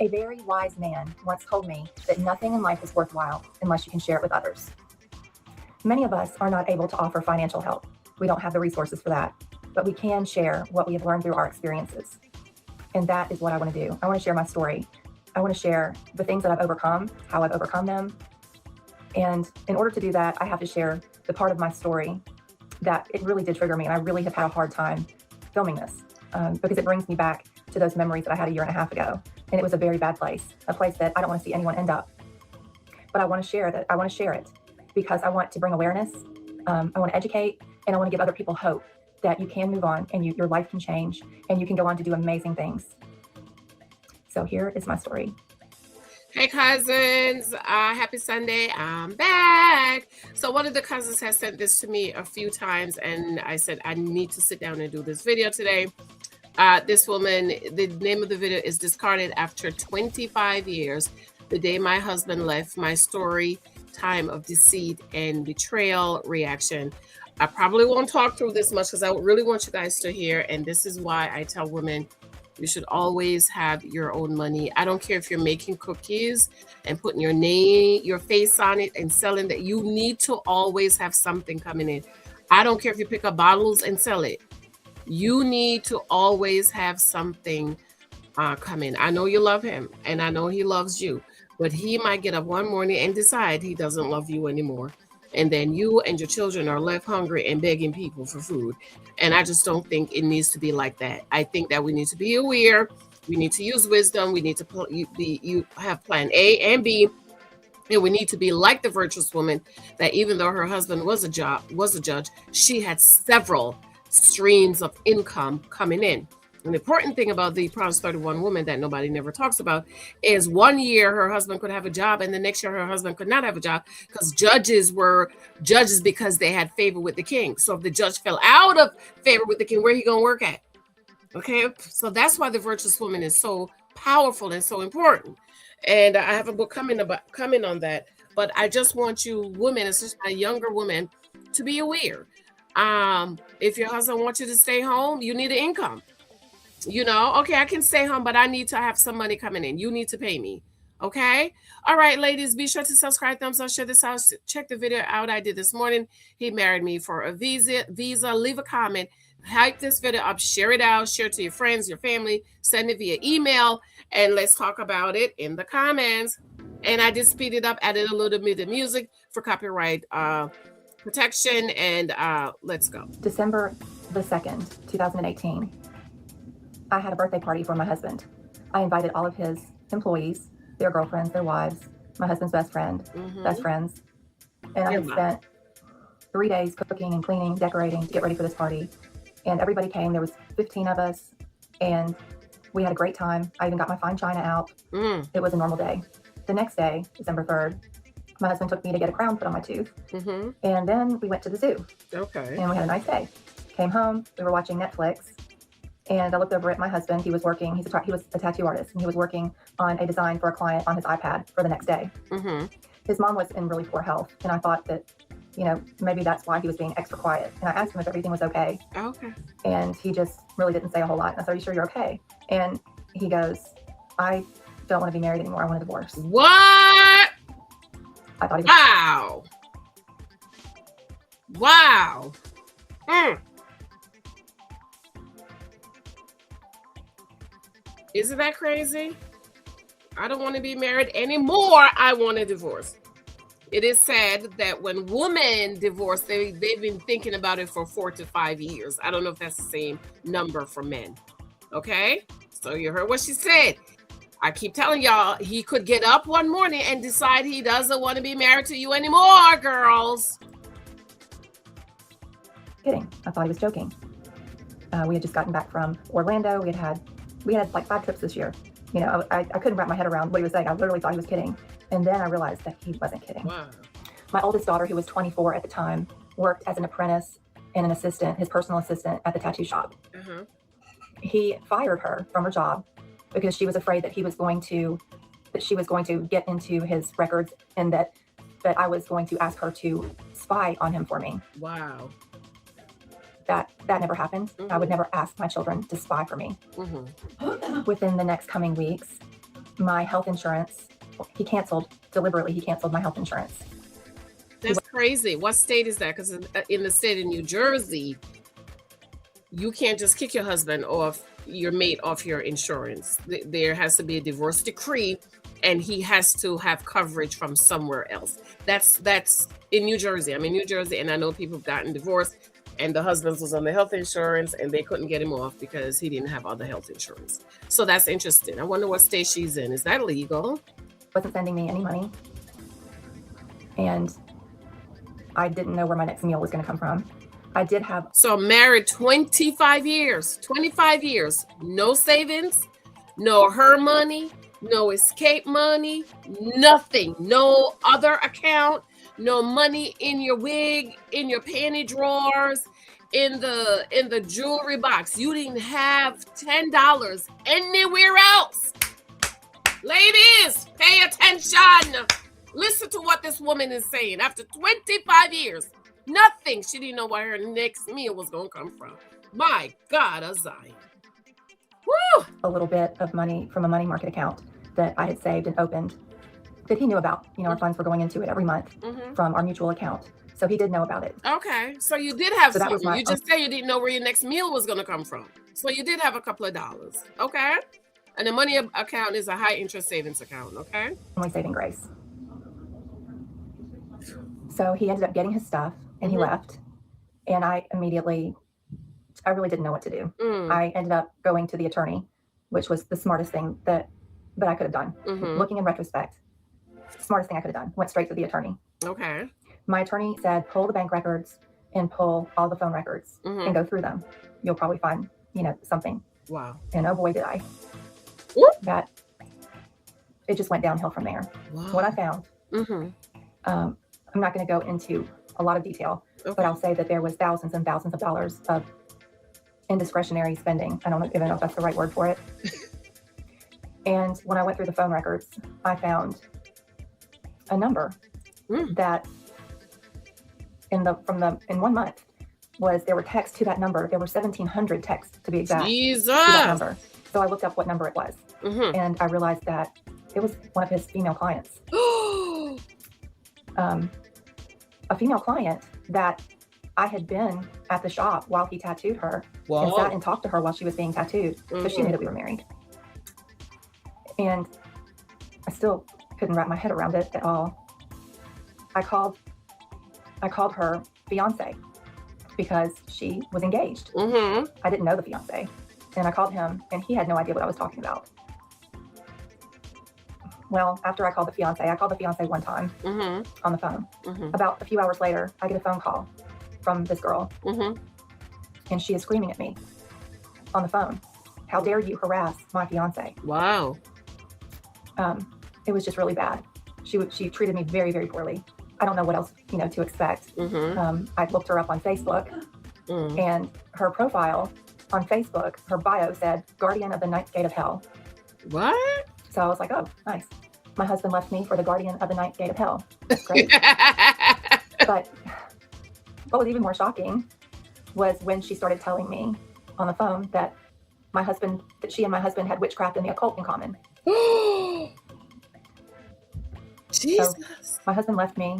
A very wise man once told me that nothing in life is worthwhile unless you can share it with others. Many of us are not able to offer financial help. We don't have the resources for that, but we can share what we have learned through our experiences. And that is what I want to do. I want to share my story. I want to share the things that I've overcome, how I've overcome them. And in order to do that, I have to share the part of my story that it really did trigger me. And I really have had a hard time filming this because it brings me back to those memories that I had a year and a half ago. And it was a very bad place, a place that I don't want to see anyone end up. But I want to share that. I want to share it because I want to bring awareness. I want to educate, and I want to give other people hope that you can move on and your life can change and you can go on to do amazing things. So here is my story. Hey cousins, happy Sunday. I'm back. So one of the cousins has sent this to me a few times, and I said I need to sit down and do this video today. This woman, the name of the video is Discarded After 25 Years, the day my husband left, my story, time of deceit and betrayal, reaction. I probably won't talk through this much because I really want you guys to hear, and this is why I tell women you should always have your own money. I don't care if you're making cookies and putting your name, your face on it and selling that. You need to always have something coming in. I don't care if you pick up bottles and sell it. You need to always have something come in. I know you love him and I know he loves you, but he might get up one morning and decide he doesn't love you anymore. And then you and your children are left hungry and begging people for food. And I just don't think it needs to be like that. I think that we need to be aware. We need to use wisdom. We need to have plan A and B. And we need to be like the virtuous woman that even though her husband was a judge, she had several streams of income coming in. An important thing about the Proverbs 31 woman that nobody never talks about is 1 year her husband could have a job and the next year her husband could not have a job because judges were judges because they had favor with the king. So if the judge fell out of favor with the king, where he gonna work at? Okay, so that's why the virtuous woman is so powerful and so important. And I have a book coming on that. But I just want you women, especially younger women, to be aware. If your husband wants you to stay home, you need an income. You know, okay, I can stay home, but I need to have some money coming in. You need to pay me. Okay. All right, ladies, be sure to subscribe, thumbs up, share this out. Check the video out I did this morning. He married me for a visa. Leave a comment, hype this video up, share it out, share it to your friends, your family, send it via email, and let's talk about it in the comments. And I did speed it up, added a little bit of music for copyright protection, and let's go. December the 2nd, 2018. I had a birthday party for my husband. I invited all of his employees, their girlfriends, their wives, my husband's best friend, best friends. And I had spent 3 days cooking and cleaning, decorating to get ready for this party. And everybody came. There was 15 of us and we had a great time. I even got my fine china out. It was a normal day. The next day, December 3rd, my husband took me to get a crown put on my tooth. And then we went to the zoo. Okay. And we had a nice day. Came home, we were watching Netflix. And I looked over at my husband. He was working. He was a tattoo artist, and he was working on a design for a client on his iPad for the next day. His mom was in really poor health, and I thought that, you know, maybe that's why he was being extra quiet. And I asked him if everything was okay. Okay. And he just really didn't say a whole lot. And I said, "Are you sure you're okay?" And he goes, "I don't want to be married anymore. I want a divorce." What? I thought he was. Wow. Wow. Isn't that crazy? I don't want to be married anymore. I want a divorce. It is sad that when women divorce, they've been thinking about it for 4 to 5 years. I don't know if that's the same number for men. Okay? So you heard what she said. I keep telling y'all, he could get up one morning and decide he doesn't want to be married to you anymore, girls. Kidding. I thought he was joking. We had just gotten back from Orlando. We had like 5 trips this year. You know, I couldn't wrap my head around what he was saying. I literally thought he was kidding. And then I realized that he wasn't kidding. Wow. My oldest daughter, who was 24 at the time, worked as an apprentice and an assistant, his personal assistant at the tattoo shop. He fired her from her job because she was afraid that she was going to get into his records and that I was going to ask her to spy on him for me. Wow. That never happened. I would never ask my children to spy for me. Within the next coming weeks, my health insurance. He deliberately canceled my health insurance. That's crazy. What state is that? Because in the state of New Jersey, you can't just kick your husband off, your mate off your insurance. There has to be a divorce decree, and he has to have coverage from somewhere else. That's in New Jersey. I'm in New Jersey, and I know people have gotten divorced, and the husband was on the health insurance, and they couldn't get him off because he didn't have other health insurance. So that's interesting. I wonder what state she's in. Is that legal? Wasn't sending me any money, and I didn't know where my next meal was going to come from. I did have... So married 25 years, no savings, no her money, no escape money, nothing, no other account, no money in your wig, in your panty drawers, in the jewelry box. You didn't have $10 anywhere else. Ladies, pay attention. Listen to what this woman is saying. After 25 years, nothing. She didn't know where her next meal was going to come from. My God, of Zion. Woo! A little bit of money from a money market account that I had saved and opened that he knew about. Our funds were going into it every month from our mutual account. So he did know about it. Okay. So you did have something. You just said you didn't know where your next meal was going to come from. So you did have a couple of dollars. Okay. And the money account is a high interest savings account. Okay. Only saving grace. So he ended up getting his stuff and he left. And I really didn't know what to do. I ended up going to the attorney, which was the smartest thing that I could have done. Looking in retrospect, smartest thing I could have done. Went straight to the attorney. Okay. My attorney said, pull the bank records and pull all the phone records and go through them. You'll probably find, something. Wow. And oh boy, did I. That it just went downhill from there. Wow. What I found, I'm not going to go into a lot of detail, but I'll say that there was thousands and thousands of dollars of indiscretionary spending. I don't even know if that's the right word for it. And when I went through the phone records, I found a number that in 1 month there were texts to that number. There were 1,700 texts to be exact. Jesus. To that number. So I looked up what number it was, and I realized that it was one of his female clients. A female client that I had been at the shop while he tattooed her and sat and talked to her while she was being tattooed. So she knew that we were married. And I still couldn't wrap my head around it at all. I called her fiance because she was engaged. I didn't know the fiance. And I called him and he had no idea what I was talking about. Well, after I called the fiance one time on the phone. About a few hours later, I get a phone call from this girl. And she is screaming at me on the phone. How dare you harass my fiance? Wow. It was just really bad. She treated me very, very poorly. I don't know what else, to expect. I looked her up on Facebook and her profile on Facebook, her bio said, Guardian of the Ninth Gate of Hell. What? So I was like, oh, nice. My husband left me for the Guardian of the Ninth Gate of Hell. That's great. But what was even more shocking was when she started telling me on the phone that she and my husband had witchcraft and the occult in common. Jesus. So my husband left me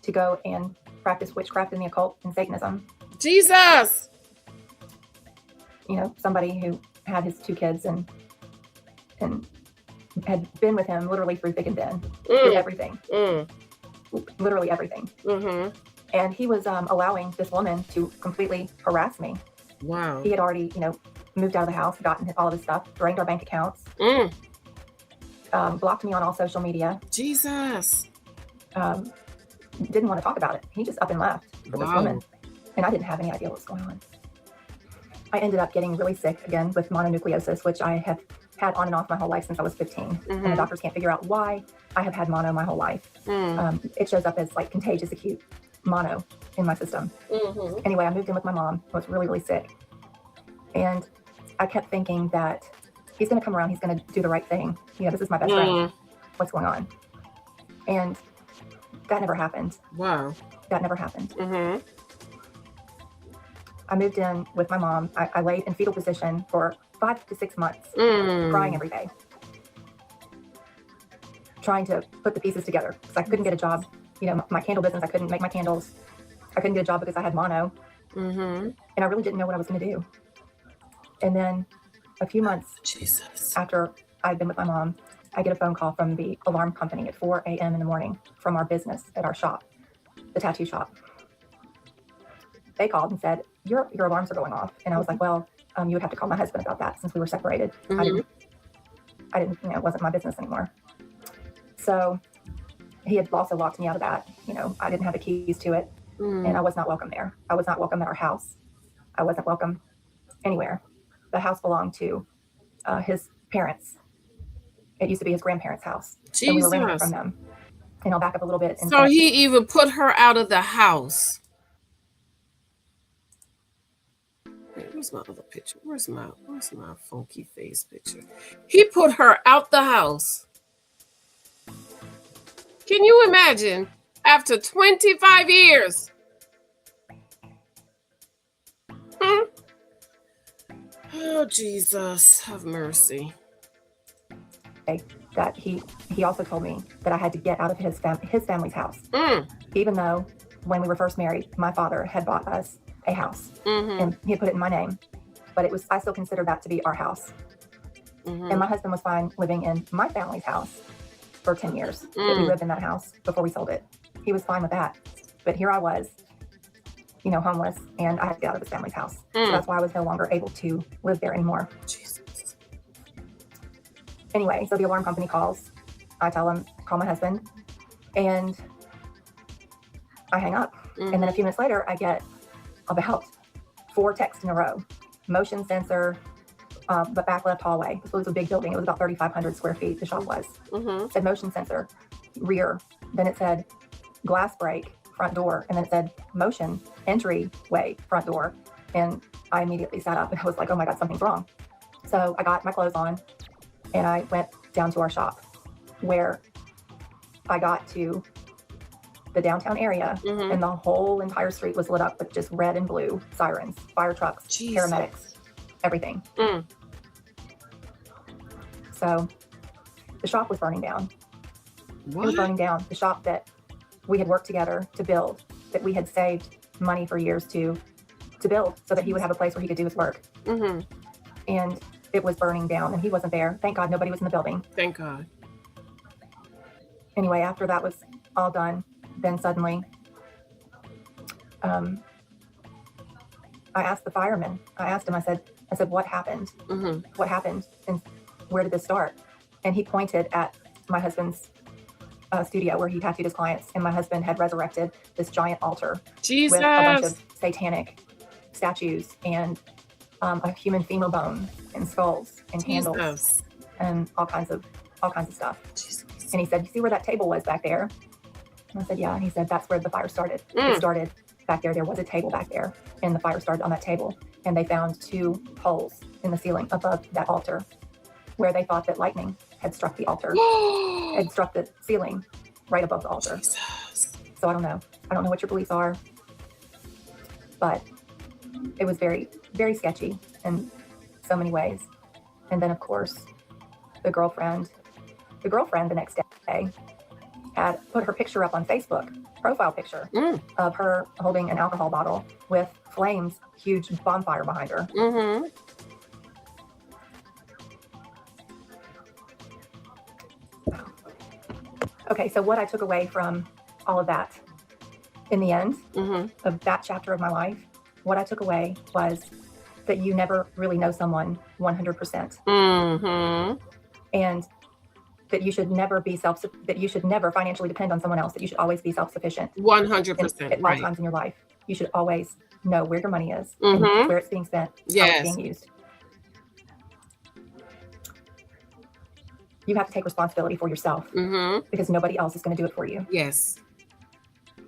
to go and practice witchcraft and the occult and Satanism. Jesus. Somebody who had his 2 kids and had been with him literally through thick and thin, through everything, literally everything. And he was allowing this woman to completely harass me. Wow. He had already, moved out of the house, gotten all of his stuff, drained our bank accounts, blocked me on all social media. Jesus. Didn't want to talk about it. He just up and left for this woman. And I didn't have any idea what was going on. I ended up getting really sick again with mononucleosis, which I have had on and off my whole life since I was 15. And the doctors can't figure out why I have had mono my whole life. It shows up as like contagious acute mono in my system. Anyway, I moved in with my mom. I was really, really sick. And I kept thinking that he's going to come around. He's going to do the right thing. This is my best friend. What's going on? And that never happened. Wow. That never happened. I moved in with my mom. I laid in fetal position for 5 to 6 months, crying every day. trying to put the pieces together because I couldn't get a job. You know, my candle business, I couldn't make my candles. I couldn't get a job because I had mono. And I really didn't know what I was going to do. And then a few months after I'd been with my mom, I get a phone call from the alarm company at 4 a.m. in the morning from our business at our shop, the tattoo shop. They called and said, your alarms are going off. And I was like, well, you would have to call my husband about that since we were separated. I didn't, you know, it wasn't my business anymore. So he had also locked me out of that. You know, I didn't have the keys to it and I was not welcome there. I was not welcome at our house. I wasn't welcome anywhere. The house belonged to his parents. It used to be his grandparents' house. Jesus. And we were renting it from them. And I'll back up a little bit. And so he even put her out of the house. Where's my other picture? Where's my funky face picture? He put her out the house. Can you imagine? After 25 years. Oh, Jesus, have mercy. That he also told me that I had to get out of his family's house. Even though when we were first married, my father had bought us a house and he had put it in my name, but I still consider that to be our house. And my husband was fine living in my family's house for 10 years that we lived in that house before we sold it. He was fine with that. But here I was, you know, homeless, and I had to get out of his family's house. So that's why I was no longer able to live there anymore. Jesus. Anyway, so the alarm company calls. I tell them, call my husband, and I hang up. And then a few minutes later, I get about 4 texts in a row. Motion sensor, but back left hallway. This was a big building. It was about 3,500 square feet, the shop was. It said motion sensor, rear. Then it said glass break, front door. And then it said motion, entryway, front door. And I immediately sat up and I was like, oh my God, something's wrong. So I got my clothes on and I went down to our shop, where I got to the downtown area and the whole entire street was lit up with just red and blue sirens, fire trucks, paramedics, everything. So the shop was burning down. It was burning down. The shop that we had worked together to build, that we had saved money for years to build so that he would have a place where he could do his work. And it was burning down and he wasn't there. Thank God nobody was in the building. Thank God. Anyway, after that was all done, then suddenly I asked the fireman. I asked him, I said, what happened? What happened? And where did this start? And he pointed at my husband's studio where he tattooed his clients. And my husband had resurrected this giant altar with a bunch of satanic statues and a human femur bone and skulls and candles and all kinds of stuff. And he said, you see where that table was back there? And I said, yeah. And he said, that's where the fire started. It started back there. There was a table back there and the fire started on that table. And they found 2 holes in the ceiling above that altar where they thought that lightning had struck the altar, had struck the ceiling right above the altar. So I don't know. I don't know what your beliefs are, but it was very, very sketchy in so many ways. And then of course, the girlfriend the next day had put her picture up on Facebook, profile picture of her holding an alcohol bottle with flames, huge bonfire behind her. Okay, so what I took away from all of that in the end of that chapter of my life, what I took away was that you never really know someone 100%. And that you should never that you should never financially depend on someone else, that you should always be self-sufficient. 100%. At all times in your life. You should always know where your money is and where it's being spent, how it's being used. You have to take responsibility for yourself because nobody else is going to do it for you. Yes.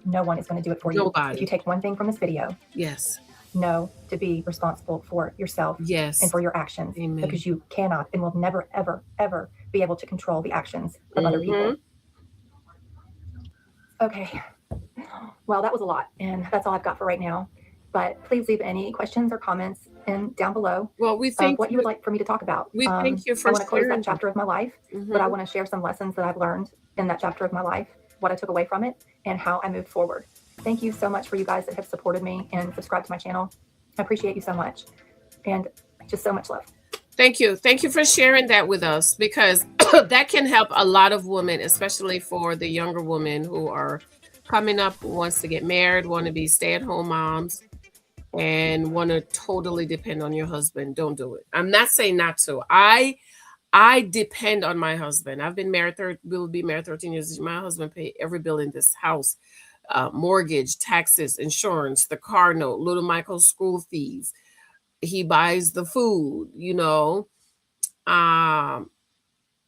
No one is going to do it for you. If you take one thing from this video, know to be responsible for yourself and for your actions. Because you cannot and will never, ever, ever be able to control the actions of other people. Okay. Well, that was a lot. And that's all I've got for right now. But please leave any questions or comments down below Well, we of thank what you you. would like for me to talk about. We thank you I for want to close sharing. that chapter of my life, but I want to share some lessons that I've learned in that chapter of my life, what I took away from it, and how I moved forward. Thank you so much for you guys that have supported me and subscribed to my channel. I appreciate you so much, and just so much love. Thank you. Thank you for sharing that with us, because that can help a lot of women, especially for the younger women who are coming up, who wants to get married, want to be stay-at-home moms, and want to totally depend on your husband. Don't do it. I'm not saying not to. I depend on my husband. I've been married, we'll be married 13 years. My husband paid every bill in this house, mortgage, taxes, insurance, the car note, little Michael's school fees. He buys the food,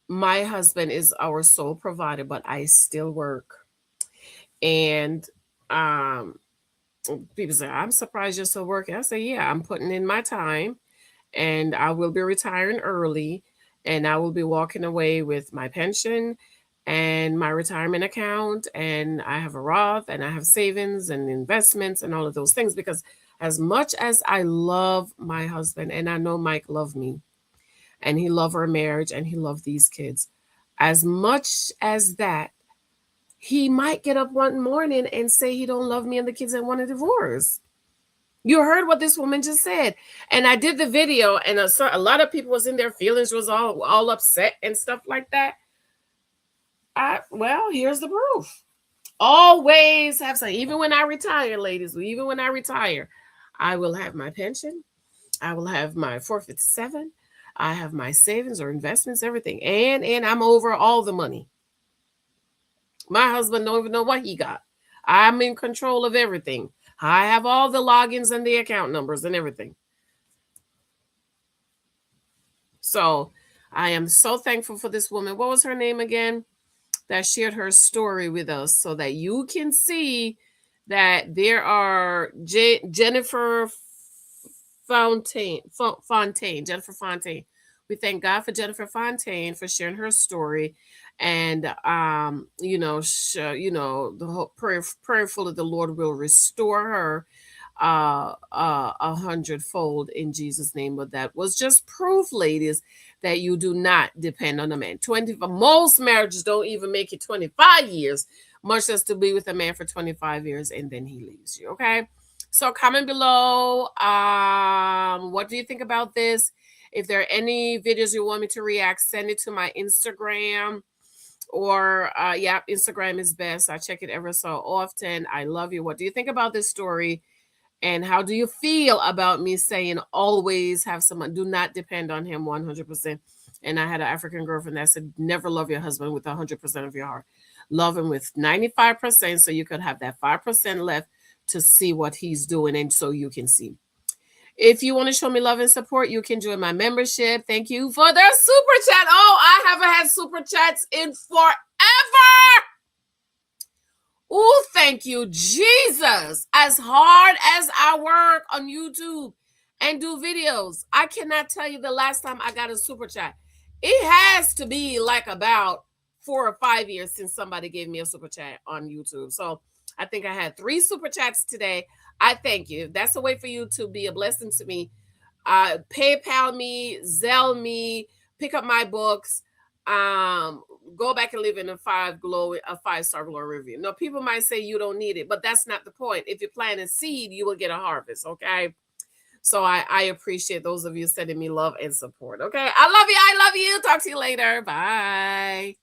my husband is our sole provider, but I still work. And people say, I'm surprised you're still working. I say, yeah, I'm putting in my time, and I will be retiring early, and I will be walking away with my pension and my retirement account, and I have a Roth, and I have savings and investments and all of those things, because as much as I love my husband, and I know Mike loved me, and he loved our marriage, and he loved these kids, as much as that, he might get up one morning and say he don't love me and the kids and want a divorce. You heard what this woman just said. And I did the video, and a lot of people was in their feelings, was all upset and stuff like that. Well, here's the proof. Always have some. Even when I retire, ladies, even when I retire, I will have my pension. I will have my 457. I have my savings or investments, everything. And I'm over all the money. My husband don't even know what he got. I'm in control of everything. I have all the logins and the account numbers and everything. So I am so thankful for this woman. What was her name again? That shared her story with us, so that you can see that there are Jennifer Fontaine. Jennifer Fontaine. We thank God for Jennifer Fontaine for sharing her story, and the whole prayerful that the Lord will restore her 100-fold in Jesus' name. But that was just proof, ladies, that you do not depend on a man. Most marriages don't even make it 25 years, much less to be with a man for 25 years and then he leaves you. Okay. So comment below. What do you think about this? If there are any videos you want me to react, send it to my Instagram, or Instagram is best. I check it ever so often. I love you. What do you think about this story? And how do you feel about me saying always have someone, do not depend on him 100%? And I had an African girlfriend that said, never love your husband with 100% of your heart. Love him with 95%, so you could have that 5% left to see what he's doing, and so you can see. If you want to show me love and support, you can join my membership. Thank you for their super chat. Oh, I haven't had super chats in forever. Oh, thank you, Jesus. As hard as I work on YouTube and do videos, I cannot tell you the last time I got a super chat. It has to be like about 4 or 5 years since somebody gave me a super chat on YouTube. So I think I had 3 super chats today. I thank you. That's a way for you to be a blessing to me. PayPal me, Zelle me, pick up my books. Go back and live in a 5-star glory review. No, people might say you don't need it, but that's not the point. If you plant a seed, you will get a harvest. Okay. So I appreciate those of you sending me love and support. Okay. I love you. Talk to you later. Bye.